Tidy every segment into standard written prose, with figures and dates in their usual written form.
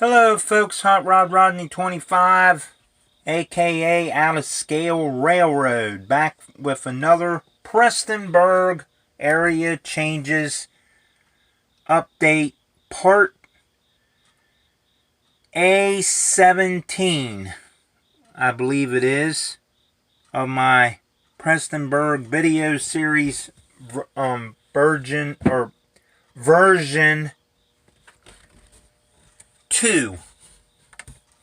Hello folks, Hot Rod Rodney 25, aka Out of Scale Railroad, back with another Prestonburg area changes update part A17, I believe it is, of my Prestonburg video series version 2,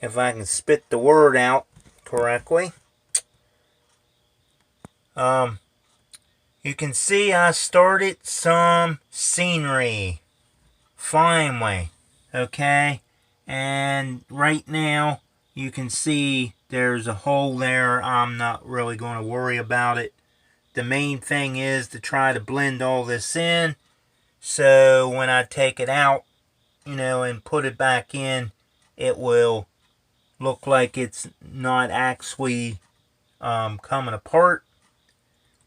if I can spit the word out correctly. You can see I started some scenery finally, okay, and right now you can see there's a hole there. I'm not really going to worry about it. The main thing is to try to blend all this in, so when I take it out, and put it back in, it will look like it's not actually coming apart.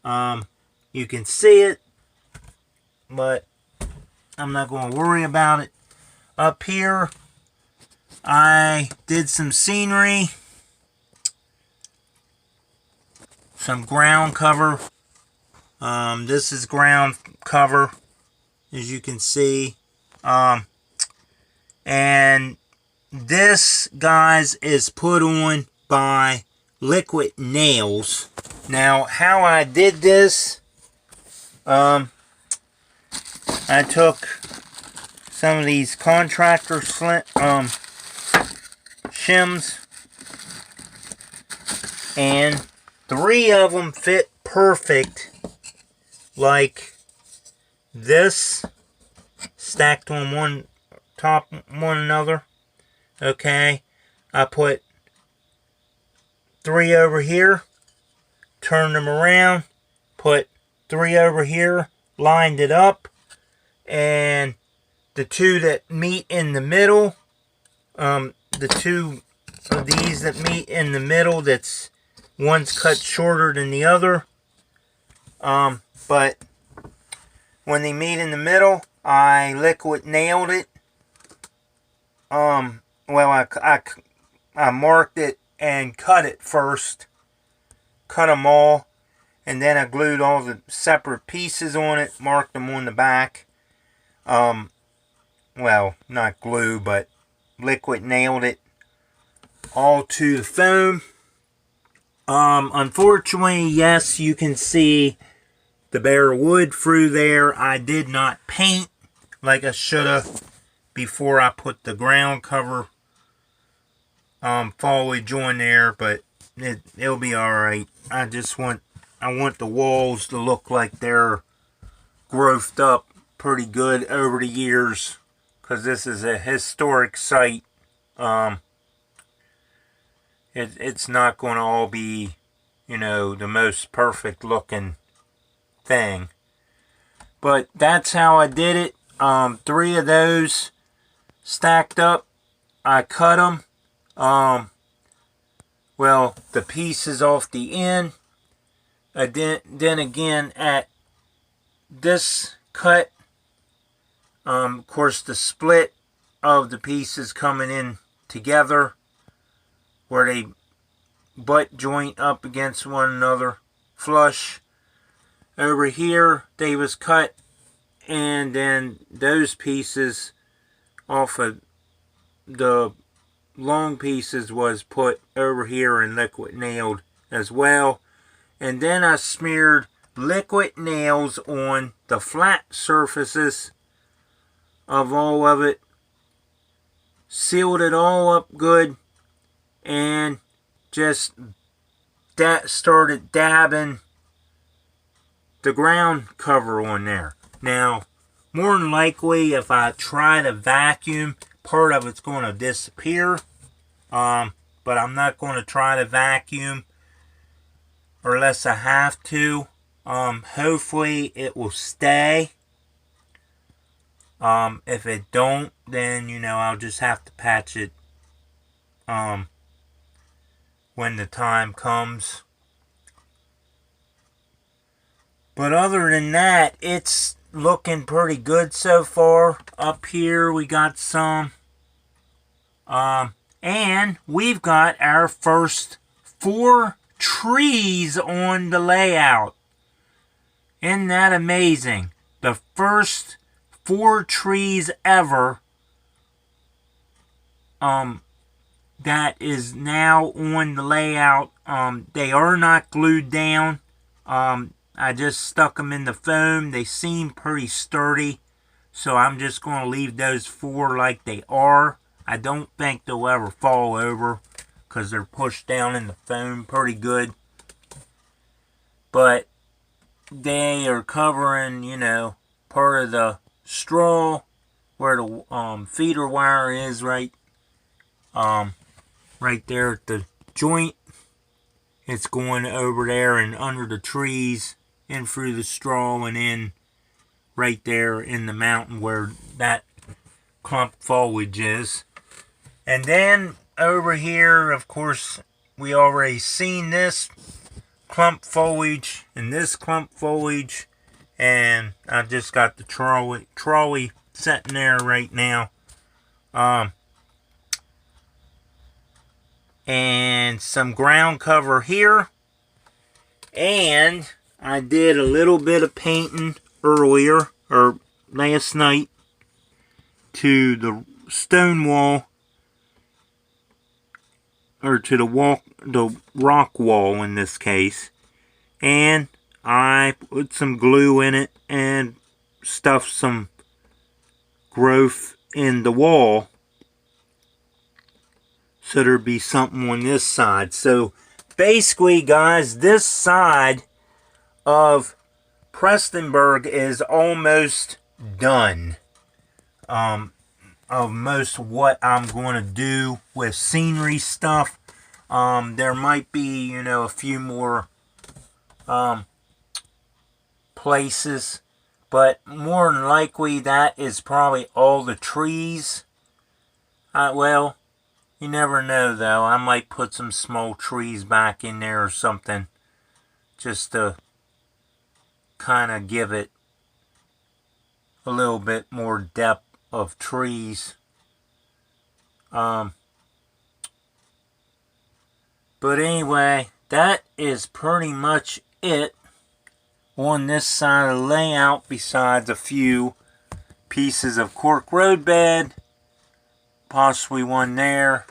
You can see it, but I'm not going to worry about it. Up here, I did some scenery, some ground cover. This is ground cover, as you can see. And this, guys, is put on by Liquid Nails. Now, how I did this, I took some of these contractor shims, and 3 of them fit perfect, like this, stacked on one top one another. Okay, I put 3 over here, turned them around, put 3 over here, lined it up, and the 2 that meet in the middle, the 2 of these that meet in the middle, that's one's cut shorter than the other, but when they meet in the middle, I liquid nailed it. Well, I marked it and cut it first. Cut them all. And then I glued all the separate pieces on it. Marked them on the back. Well, not glue, but liquid nailed it all to the foam. Unfortunately, yes, you can see the bare wood through there. I did not paint like I should have before I put the ground cover foliage on there, but it'll be alright. I want the walls to look like they're growthed up pretty good over the years, because this is a historic site. It's not going to all be, the most perfect looking thing. But that's how I did it. 3 of those stacked up. I cut them. Well, the pieces off the end. Then again, at this cut, of course, the split of the pieces coming in together, where they butt joint up against one another, flush. Over here, they was cut, and then those pieces off of the long pieces was put over here and liquid nailed as well. And then I smeared liquid nails on the flat surfaces of all of it, sealed it all up good, and just started dabbing the ground cover on there. Now, more than likely, if I try to vacuum, part of it's going to disappear. But I'm not going to try to vacuum unless I have to. Hopefully it will stay. If it don't, then, I'll just have to patch it when the time comes. But other than that, it's looking pretty good so far. Up here we got some And we've got our first 4 trees on the layout. Isn't that amazing? The first 4 trees ever that is now on the layout. They are not glued down. I just stuck them in the foam. They seem pretty sturdy, so I'm just going to leave those 4 like they are. I don't think they'll ever fall over because they're pushed down in the foam pretty good. But they are covering, you know, part of the straw where the feeder wire is, right there at the joint. It's going over there and under the trees, in through the straw, and in right there in the mountain where that clump foliage is. And then over here, of course, we already seen this clump foliage and this clump foliage, and I've just got the trolley sitting there right now. And some ground cover here, and I did a little bit of painting earlier, or last night, to the stone wall, or to the rock wall in this case, and I put some glue in it and stuffed some growth in the wall so there'd be something on this side. So basically, guys, this side of Prestonburg is almost done. Of most of what I'm going to do with scenery stuff. There might be, you know, a few more places, but more than likely that is probably all the trees. Well, you never know though. I might put some small trees back in there or something, just to kind of give it a little bit more depth of trees. But anyway, that is pretty much it on this side of the layout, besides a few pieces of cork road bed, possibly one there.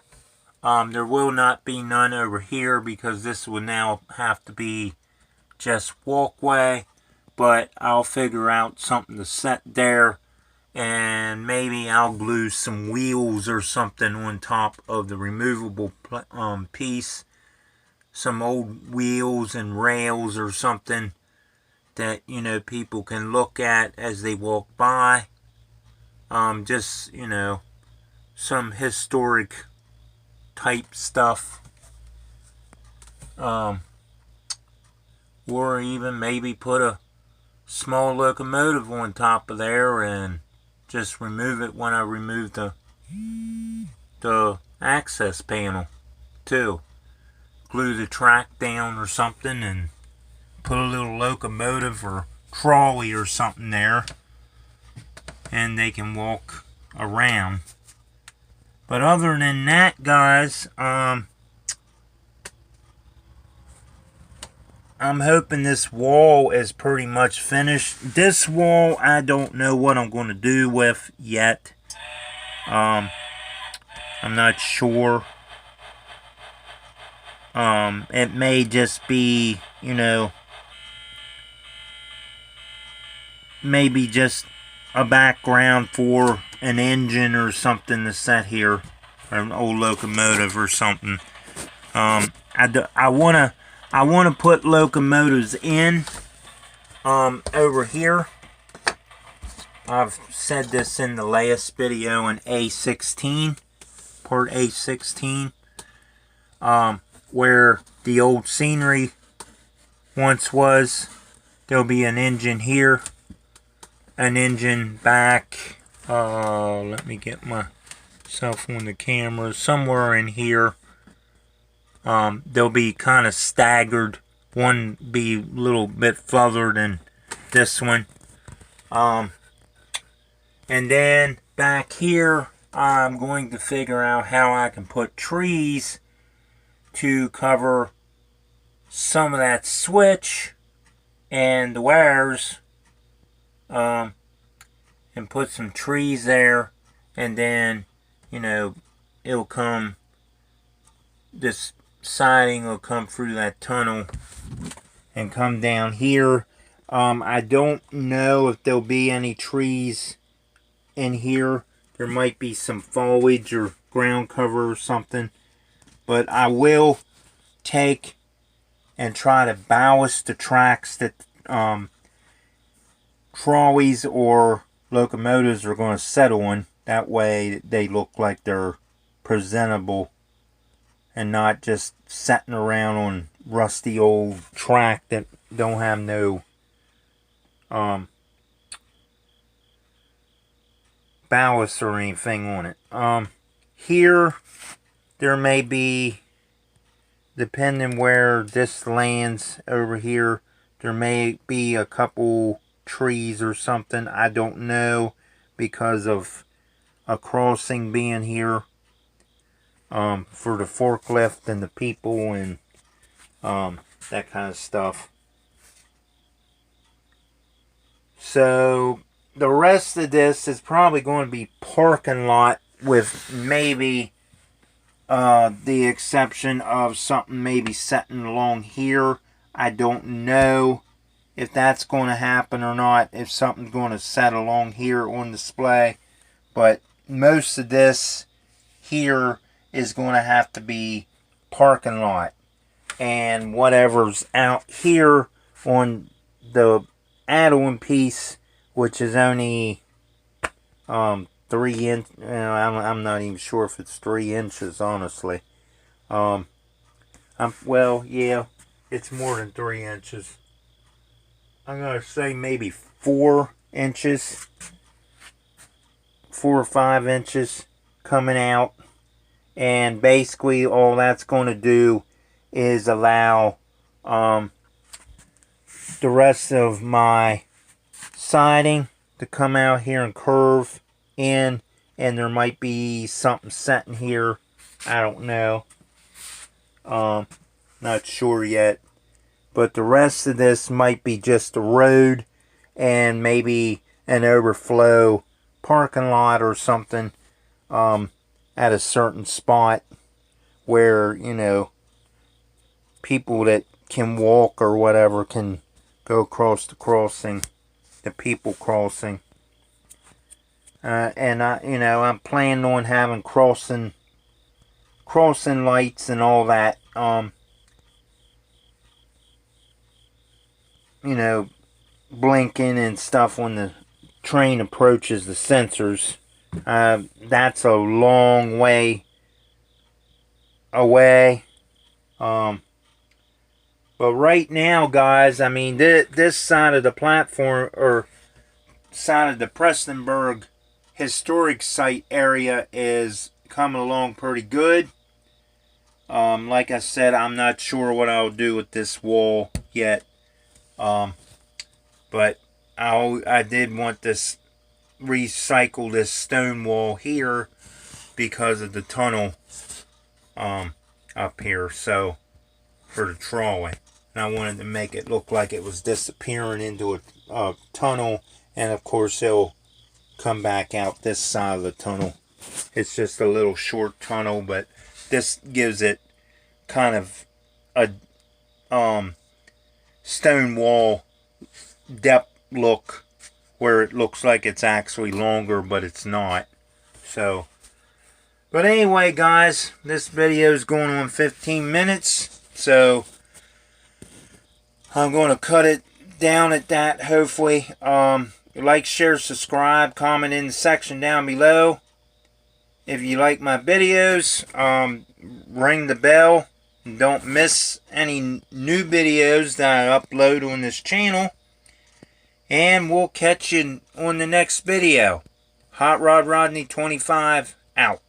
There will not be none over here because this will now have to be just walkway, but I'll figure out something to set there. And maybe I'll glue some wheels or something on top of the removable piece. Some old wheels and rails or something that, you know, people can look at as they walk by. Just, you know, some historic type stuff. Or even maybe put a small locomotive on top of there and just remove it when I remove the access panel too. Glue the track down or something and put a little locomotive or trolley or something there, and they can walk around. But other than that, guys, I'm hoping this wall is pretty much finished. This wall, I don't know what I'm going to do with yet. I'm not sure. It may just be, you know, maybe just a background for an engine or something to set here, or an old locomotive or something. I wanna put locomotives in over here. I've said this in the last video in A17, part A16, where the old scenery once was. There'll be an engine here, an engine back. Let me get myself on the camera. Somewhere in here. They'll be kind of staggered. One be a little bit further than this one. And then back here I'm going to figure out how I can put trees to cover some of that switch and the wires, and put some trees there, and then, you know, it'll come, this siding will come through that tunnel and come down here. I don't know if there'll be any trees in here. There might be some foliage or ground cover or something, but I will take and try to ballast the tracks that trolleys or locomotives are going to settle on. That way they look like they're presentable and not just sitting around on rusty old track that don't have no ballast or anything on it. Here there may be, depending where this lands over here, there may be a couple trees or something. I don't know, because of a crossing being here for the forklift and the people and that kind of stuff. So the rest of this is probably going to be parking lot, with maybe the exception of something maybe setting along here. I don't know if that's going to happen or not, if something's going to set along here on display. But most of this here is going to have to be parking lot. And whatever's out here on the add-on piece, which is only 3 inch, I'm not even sure if it's 3 inches, honestly. Well, yeah, it's more than 3 inches. I'm going to say maybe 4 inches, 4 or 5 inches coming out. And basically all that's going to do is allow the rest of my siding to come out here and curve in, and there might be something set in here. I don't know. Not sure yet. But the rest of this might be just a road and maybe an overflow parking lot or something at a certain spot where, you know, people that can walk or whatever can go across the crossing, the people crossing. And I'm planning on having crossing lights and all that. Blinking and stuff when the train approaches the sensors. That's a long way away. But right now, guys, I mean, this side of the platform, or side of the Prestonburg historic site area, is coming along pretty good. Like I said, I'm not sure what I'll do with this wall yet. But I did want this, recycle this stone wall here because of the tunnel up here, so for the trolley. And I wanted to make it look like it was disappearing into a tunnel, and of course it'll come back out this side of the tunnel. It's just a little short tunnel, but this gives it kind of a stone wall depth look, where it looks like it's actually longer, but it's not. So, but anyway, guys, this video is going on 15 minutes, so I'm going to cut it down at that, hopefully. Like, share, subscribe, comment in the section down below. If you like my videos, ring the bell. And don't miss any new videos that I upload on this channel. And we'll catch you on the next video. Hot Rod Rodney 25 out.